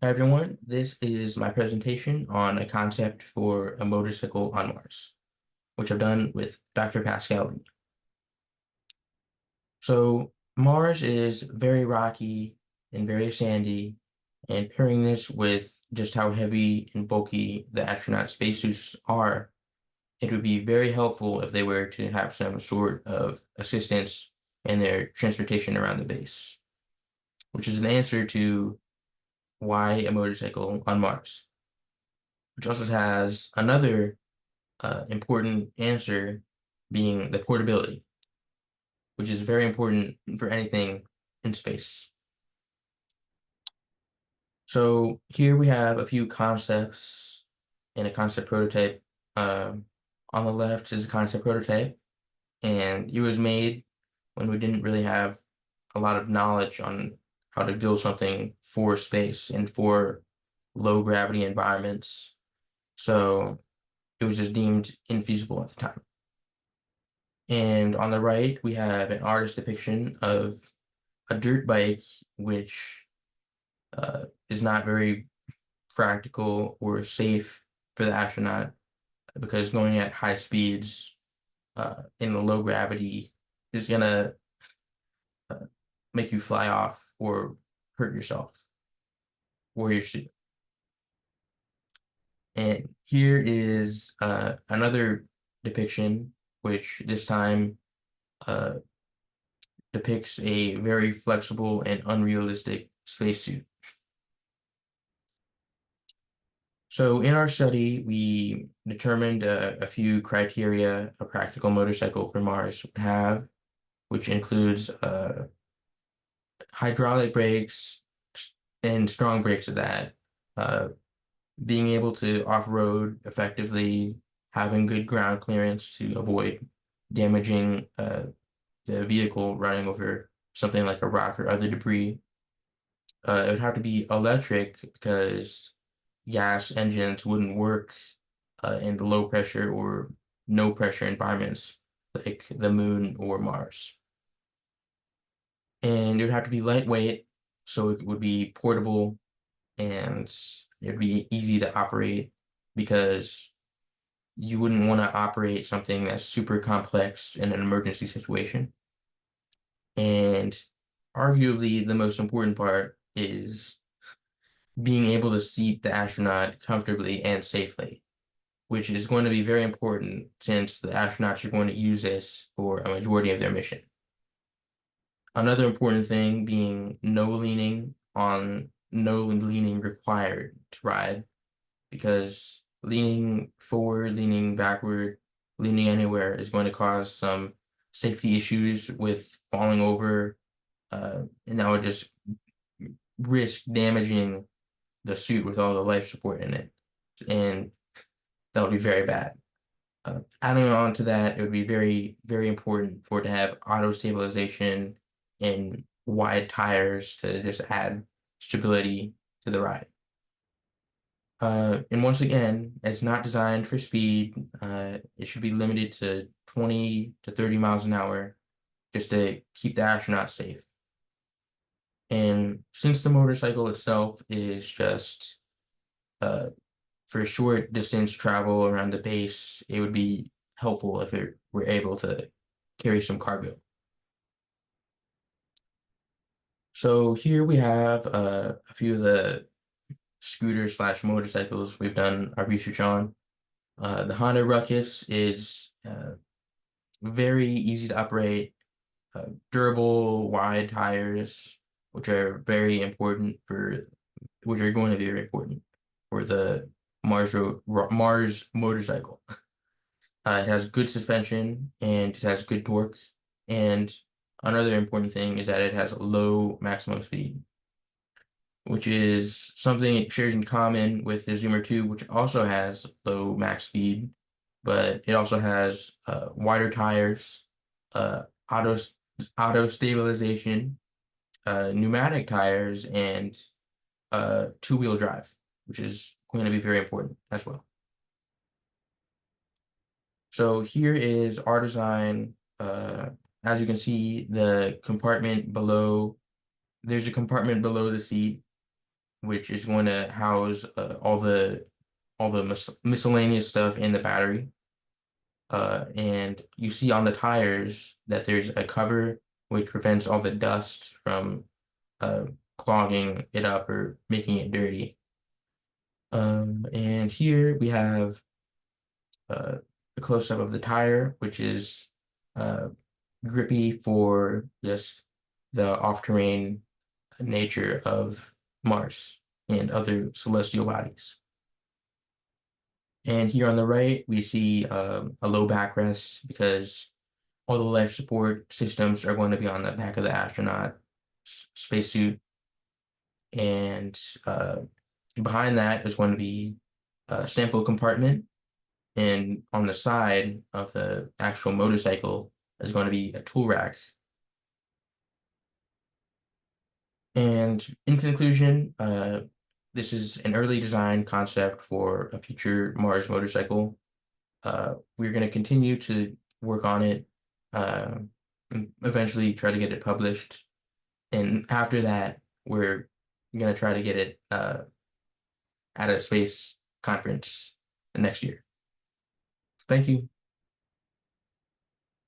Hi everyone, this is my presentation on a concept for a motorcycle on Mars, which I've done with Dr. Pascal Lee. So Mars is very rocky and very sandy, and pairing this with just how heavy and bulky the astronaut spacesuits are, it would be very helpful if they were to have some sort of assistance in their transportation around the base, which is an answer to why a motorcycle on Mars, which also has another important answer being the portability, which is very important for anything in space. So here we have a few concepts in a concept prototype. On the left is a concept prototype, and it was made when we didn't really have a lot of knowledge on how to build something for space and for low gravity environments. So it was just deemed infeasible at the time. And on the right, we have an artist depiction of a dirt bike, which is not very practical or safe for the astronaut because going at high speeds in the low gravity is gonna uh, make you fly off or hurt yourself or your suit. And here is another depiction, which this time uh, depicts a very flexible and unrealistic spacesuit. So in our study, we determined a few criteria a practical motorcycle for Mars would have, which includes hydraulic brakes and strong brakes at that, uh, being able to off-road effectively, having good ground clearance to avoid damaging the vehicle running over something like a rock or other debris. It would have to be electric because gas engines wouldn't work in the low pressure or no pressure environments like the moon or Mars. And it would have to be lightweight, so it would be portable and it would be easy to operate because you wouldn't want to operate something that's super complex in an emergency situation. And arguably the most important part is being able to seat the astronaut comfortably and safely, which is going to be very important since the astronauts are going to use this for a majority of their mission. Another important thing being no leaning required to ride, because leaning forward, leaning backward, leaning anywhere is going to cause some safety issues with falling over, and that would just risk damaging the suit with all the life support in it, and that would be very bad. Adding on to that, it would be very, very important for it to have auto stabilization and wide tires to just add stability to the ride. And once again, it's not designed for speed. It should be limited to 20 to 30 miles an hour just to keep the astronaut safe. And since the motorcycle itself is just for short distance travel around the base, it would be helpful if it were able to carry some cargo. So here we have a few of the scooters slash motorcycles we've done our research on. The Honda Ruckus is very easy to operate, durable, wide tires, which are very important which are going to be very important for the Mars motorcycle. It has good suspension and it has good torque. And another important thing is that it has low maximum speed, which is something it shares in common with the Zoomer 2, which also has low max speed, but it also has wider tires, uh, auto auto stabilization, pneumatic tires, and two-wheel drive, which is going to be very important as well. So here is our design. As you can see, the compartment below, there's a compartment below the seat which is going to house all the miscellaneous stuff in the battery. And you see on the tires that there's a cover which prevents all the dust from uh, clogging it up or making it dirty. And here we have uh, a close-up of the tire, which is uh, grippy for just the off-terrain nature of Mars and other celestial bodies. And here on the right, we see a low backrest because all the life support systems are going to be on the back of the astronaut spacesuit. And behind that is going to be a sample compartment. And on the side of the actual motorcycle is going to be a tool rack. And in conclusion, this is an early design concept for a future Mars motorcycle. We're going to continue to work on it, uh, and eventually try to get it published. And after that, we're going to try to get it at a space conference next year. Thank you.